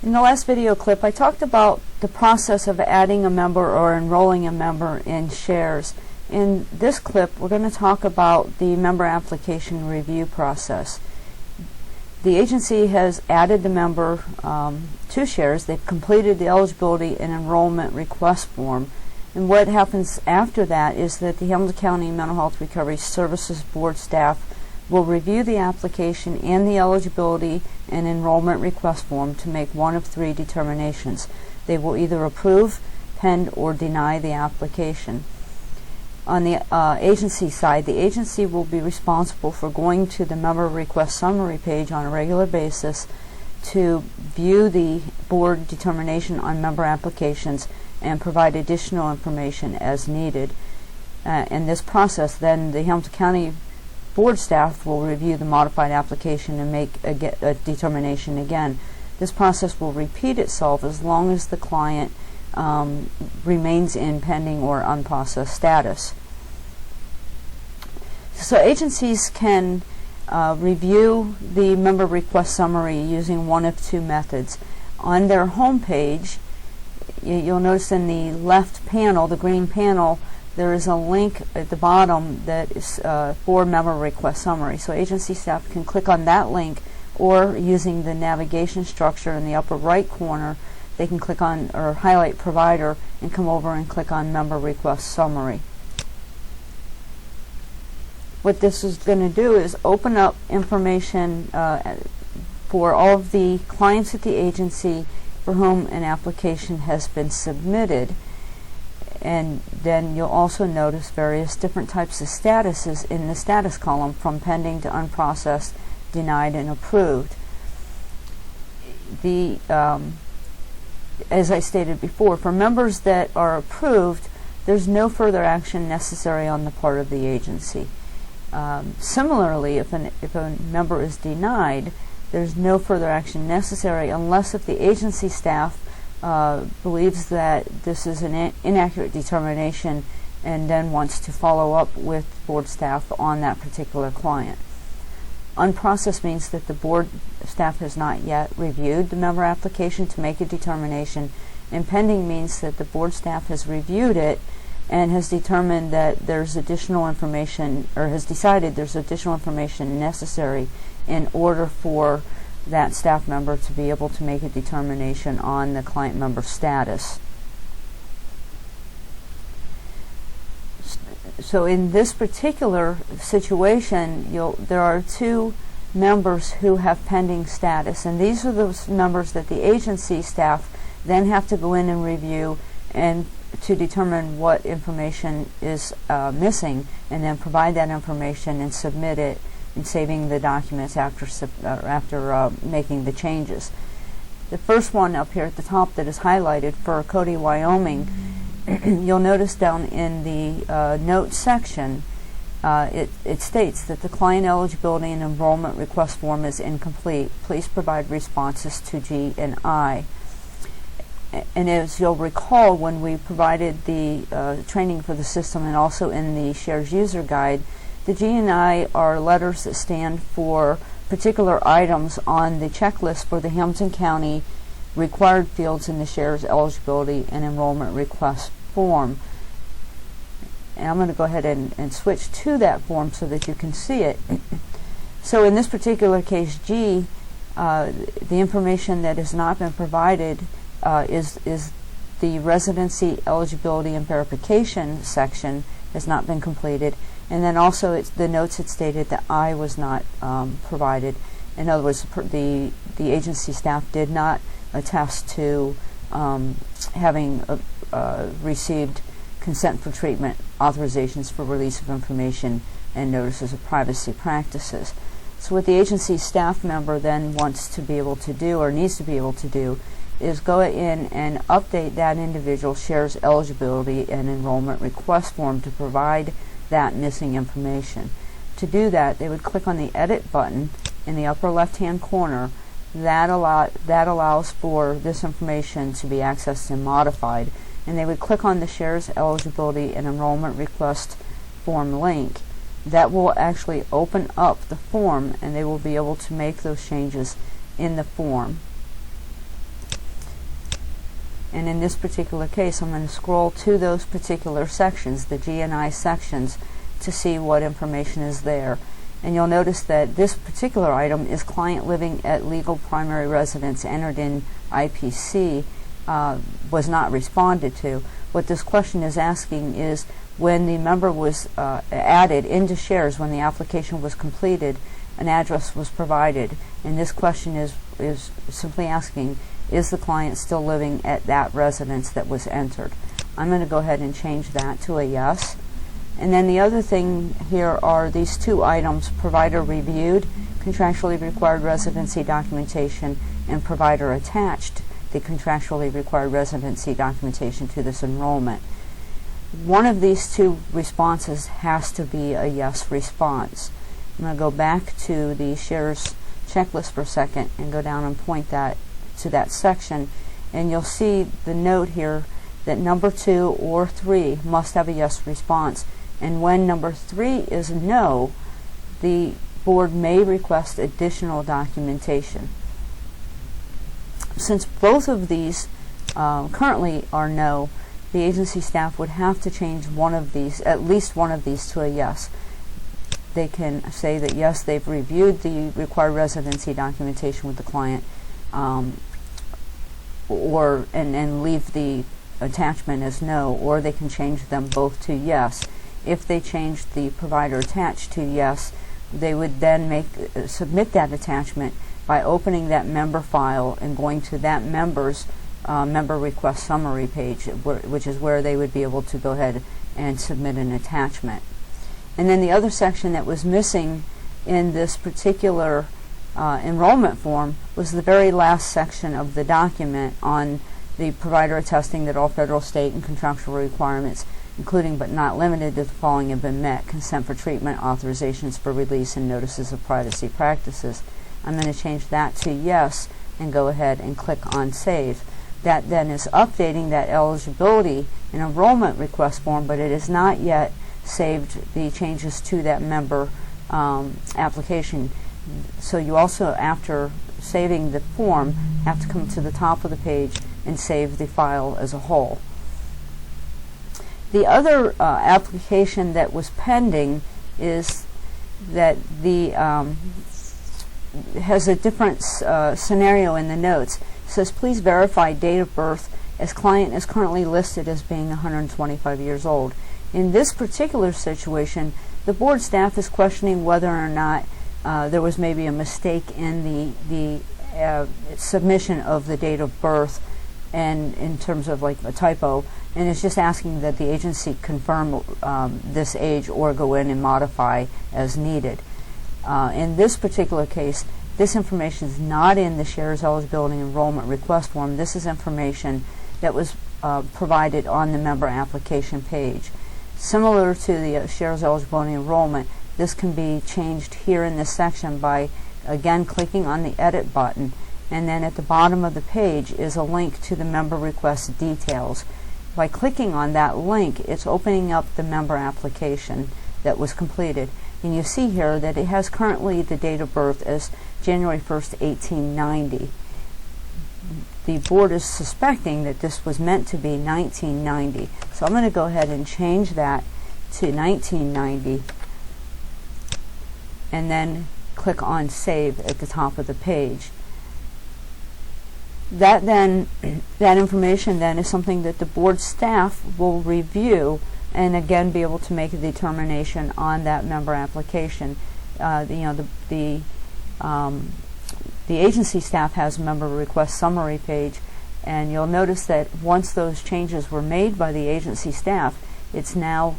In the last video clip, I talked about the process of adding a member or enrolling a member in shares. In this clip, we're going to talk about the member application review process. The agency has added the member to shares. They've completed the eligibility and enrollment request form. And what happens after that is that the Hamilton County Mental Health Recovery Services Board staff will review the application and the eligibility and enrollment request form to make one of three determinations. They will either approve, pend, or deny the application. On the agency side, the agency will be responsible for going to the member request summary page on a regular basis to view the board determination on member applications and provide additional information as needed. In this process, then the Hamilton County Board staff will review the modified application and make a determination again. This process will repeat itself as long as the client remains in pending or unprocessed status. So agencies can review the member request summary using one of two methods. On their home page, you'll notice in the left panel, the green panel, there is a link at the bottom that is for member request summary. So agency staff can click on that link, or using the navigation structure in the upper right corner, they can click on or highlight provider and come over and click on member request summary. What this is going to do is open up information for all of the clients at the agency for whom an application has been submitted. And then you'll also notice various different types of statuses in the status column, from pending to unprocessed, denied, and approved. As I stated before, for members that are approved, there's no further action necessary on the part of the agency. Similarly, if a member is denied, there's no further action necessary unless if the agency staff believes that this is an inaccurate determination and then wants to follow up with board staff on that particular client. Unprocessed means that the board staff has not yet reviewed the member application to make a determination, and pending means that the board staff has reviewed it and has determined that there's additional information, or has decided there's additional information necessary in order for that staff member to be able to make a determination on the client member status. So in this particular situation, there are two members who have pending status, and these are those members that the agency staff then have to go in and review and to determine what information is missing, and then provide that information and submit it, and saving the documents after making the changes. The first one up here at the top that is highlighted for Cody, Wyoming, you'll notice down in the notes section, it states that the client eligibility and enrollment request form is incomplete. Please provide responses to G and I. And as you'll recall, when we provided the training for the system and also in the Shares User Guide, the G and I are letters that stand for particular items on the checklist for the Hamilton County required fields in the Shares Eligibility and Enrollment Request form. And I'm going to go ahead and switch to that form so that you can see it. So in this particular case, G, the information that has not been provided is the residency eligibility and verification section has not been completed. And then also the notes had stated that I was not provided. In other words, the agency staff did not attest to having received consent for treatment, authorizations for release of information, and notices of privacy practices. So what the agency staff member then wants to be able to do, or needs to be able to do, is go in and update that individual shares eligibility and enrollment request form to provide that missing information. To do that, they would click on the Edit button in the upper left-hand corner. That allows for this information to be accessed and modified, and they would click on the Shares Eligibility and Enrollment Request Form link. That will actually open up the form, and they will be able to make those changes in the form. And in this particular case, I'm going to scroll to those particular sections, the G&I sections, to see what information is there. And you'll notice that this particular item is client living at legal primary residence entered in IPC was not responded to. What this question is asking is when the member was added into shares, when the application was completed, an address was provided. And this question is simply asking, is the client still living at that residence that was entered? I'm going to go ahead and change that to a yes. And then the other thing here are these two items, provider reviewed, contractually required residency documentation, and provider attached the contractually required residency documentation to this enrollment. One of these two responses has to be a yes response. I'm going to go back to the shares checklist for a second and go down and point that to that section, and you'll see the note here that number 2 or 3 must have a yes response. And when number 3 is no, the board may request additional documentation. Since both of these currently are no, the agency staff would have to change one of these, at least one of these, to a yes. They can say that yes, they've reviewed the required residency documentation with the client, and leave the attachment as no, or they can change them both to yes. If they change the provider attached to yes, they would then submit that attachment by opening that member file and going to that member's member request summary page, which is where they would be able to go ahead and submit an attachment. And then the other section that was missing in this particular enrollment form was the very last section of the document on the provider attesting that all federal, state, and contractual requirements, including but not limited to the following, have been met: consent for treatment, authorizations for release, and notices of privacy practices. I'm going to change that to yes and go ahead and click on Save. That then is updating that eligibility and enrollment request form, but it has not yet saved the changes to that member application. So you also, after saving the form, have to come to the top of the page and save the file as a whole. The other application that was pending is that the has a different scenario in the notes. It says, please verify date of birth, as client is currently listed as being 125 years old. In this particular situation, the board staff is questioning whether or not there was maybe a mistake in the submission of the date of birth, and in terms of like a typo, and it's just asking that the agency confirm this age or go in and modify as needed. In this particular case, this information is not in the shares eligibility enrollment request form. This is information that was provided on the member application page. Similar to the shares eligibility enrollment, this can be changed here in this section by again clicking on the edit button, and then at the bottom of the page is a link to the member request details. By clicking on that link, it's opening up the member application that was completed, and you see here that it has currently the date of birth as January 1st, 1890. The board is suspecting that this was meant to be 1990. So I'm going to go ahead and change that to 1990 and then click on Save at the top of the page. That information then is something that the board staff will review and again be able to make a determination on that member application. The agency staff has a member request summary page, and you'll notice that once those changes were made by the agency staff, it's now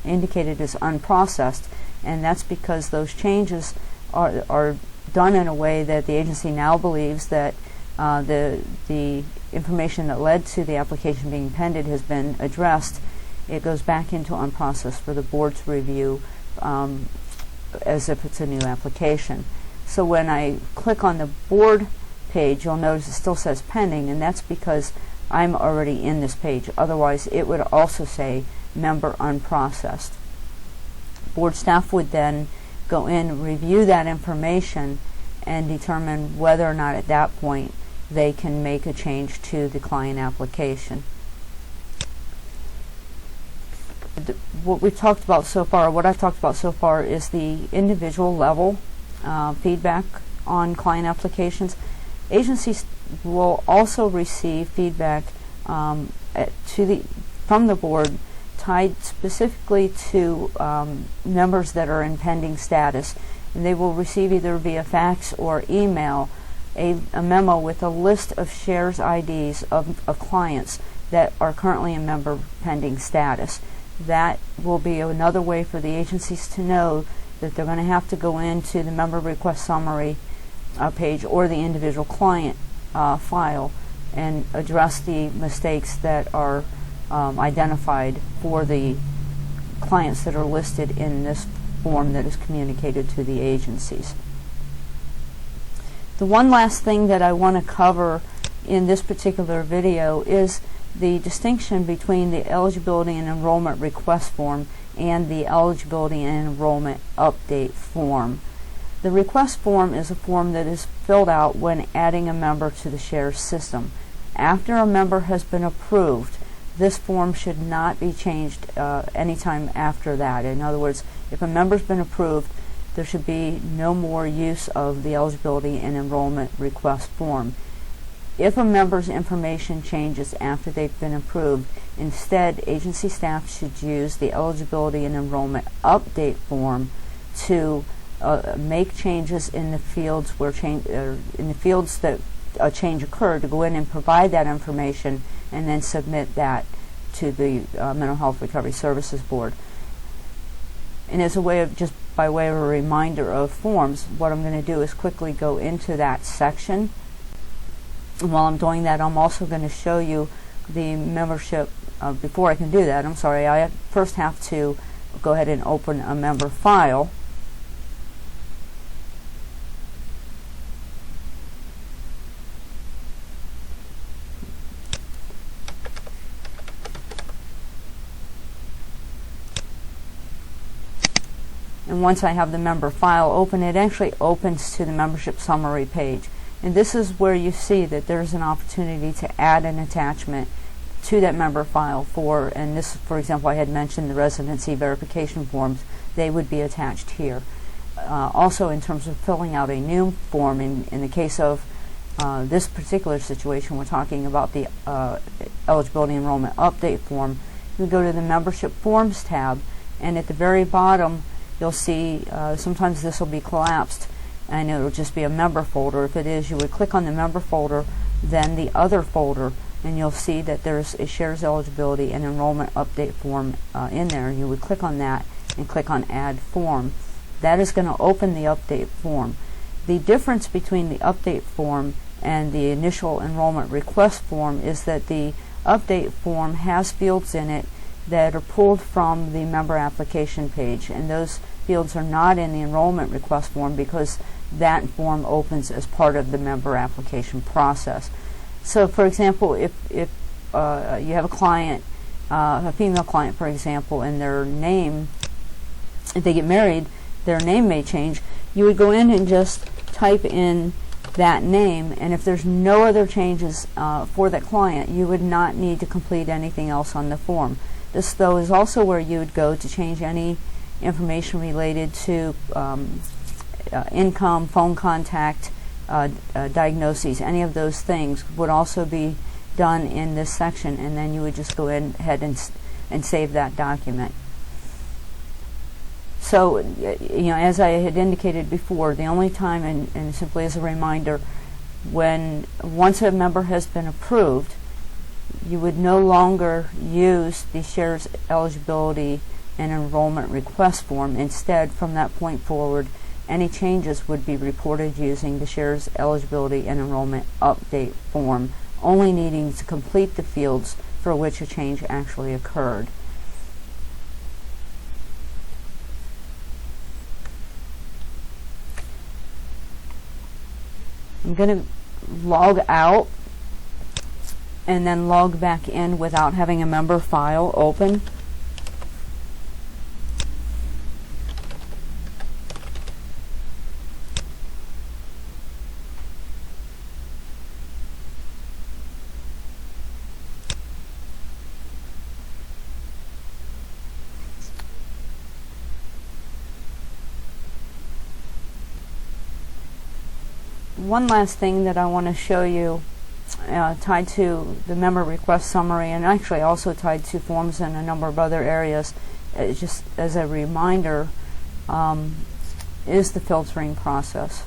indicated as unprocessed, and that's because those changes are done in a way that the agency now believes that the information that led to the application being pended has been addressed. It goes back into unprocessed for the board to review as if it's a new application. So when I click on the board page, you'll notice it still says pending, and that's because I'm already in this page. Otherwise, it would also say member unprocessed. Board staff would then go in, review that information, and determine whether or not at that point they can make a change to the client application. What we've talked about so far, what I've talked about so far, is the individual level feedback on client applications. Agencies will also receive feedback from the board tied specifically to members that are in pending status, and they will receive either via fax or email a memo with a list of shares IDs of clients that are currently in member pending status. That will be another way for the agencies to know that they're going to have to go into the member request summary page or the individual client file and address the mistakes that are identified for the clients that are listed in this form that is communicated to the agencies. The one last thing that I want to cover in this particular video is the distinction between the eligibility and enrollment request form and the eligibility and enrollment update form. The request form is a form that is filled out when adding a member to the SHARES system. After a member has been approved, this form should not be changed anytime after that. In other words, if a member's been approved, there should be no more use of the eligibility and enrollment request form. If a member's information changes after they've been approved, instead agency staff should use the eligibility and enrollment update form to make changes in the fields where that a change occurred, to go in and provide that information and then submit that to the Mental Health Recovery Services Board. And as a way of, just by way of a reminder of forms, what I'm going to do is quickly go into that section. And while I'm doing that, I'm also going to show you the membership. Before I can do that, I'm sorry, I first have to go ahead and open a member file. And once I have the member file open, it actually opens to the membership summary page. And this is where you see that there's an opportunity to add an attachment to that member file for, and this, for example, I had mentioned the residency verification forms. They would be attached here. Also, in terms of filling out a new form, in the case of this particular situation, we're talking about the eligibility enrollment update form. You go to the membership forms tab, and at the very bottom you'll see sometimes this will be collapsed and it will just be a member folder. If it is, you would click on the member folder, then the other folder, and you'll see that there's a SHARES eligibility and enrollment update form in there. You would click on that and click on add form. That is going to open the update form. The difference between the update form and the initial enrollment request form is that the update form has fields in it that are pulled from the member application page, and those fields are not in the enrollment request form because that form opens as part of the member application process. So, for example, if you have a client, a female client, for example, and their name, if they get married, their name may change. You would go in and just type in that name, and if there's no other changes for that client, you would not need to complete anything else on the form. This, though, is also where you would go to change any information related to income, phone contact, diagnoses. Any of those things would also be done in this section, and then you would just go ahead and save that document. So, as I had indicated before, the only time, and simply as a reminder, once a member has been approved, you would no longer use the SHARES eligibility and enrollment request form. Instead, from that point forward, any changes would be reported using the SHARES eligibility and enrollment update form, only needing to complete the fields for which a change actually occurred. I'm going to log out and then log back in without having a member file open. one last thing that I want to show you tied to the member request summary, and actually also tied to forms in a number of other areas, just as a reminder, is the filtering process.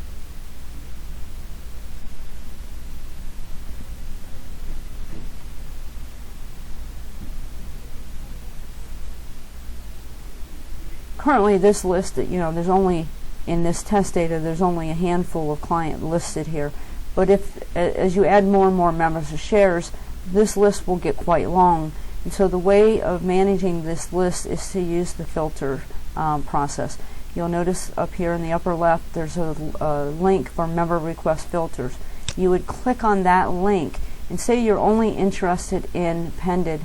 Currently, this list, there's only, in this test data, there's only a handful of clients listed here. But as you add more and more members of shares, this list will get quite long. And so the way of managing this list is to use the filter process. You'll notice up here in the upper left, there's a link for member request filters. You would click on that link and say you're only interested in pended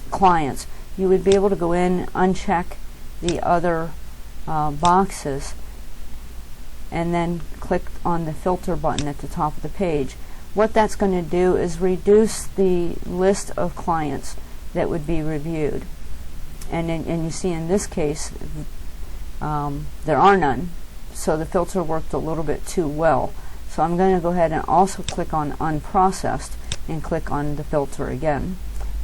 clients. You would be able to go in, uncheck the other boxes, and then click on the filter button at the top of the page. What that's going to do is reduce the list of clients that would be reviewed. And you see in this case, there are none, so the filter worked a little bit too well. So I'm going to go ahead and also click on unprocessed and click on the filter again.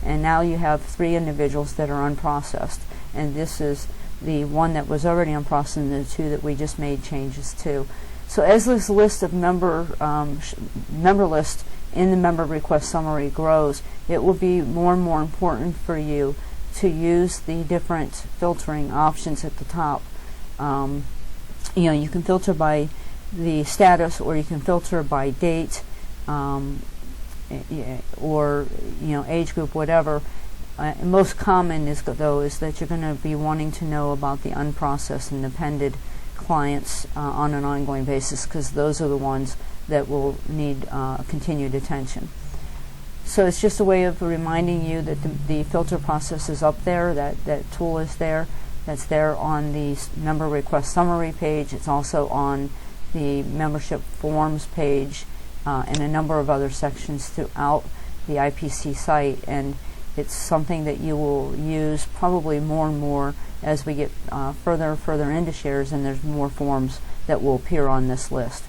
And now you have 3 individuals that are unprocessed, and this is the one that was already unprocessed and the 2 that we just made changes to. So as this list of member list in the member request summary grows, it will be more and more important for you to use the different filtering options at the top. You can filter by the status, or you can filter by date, or age group, whatever. Most common is that you're going to be wanting to know about the unprocessed and dependent clients on an ongoing basis, because those are the ones that will need continued attention. So it's just a way of reminding you that the filter process is up there, that tool is there. That's there on the member request summary page. It's also on the membership forms page, and a number of other sections throughout the IPC site, and it's something that you will use probably more and more as we get further and further into shares, and there's more forms that will appear on this list.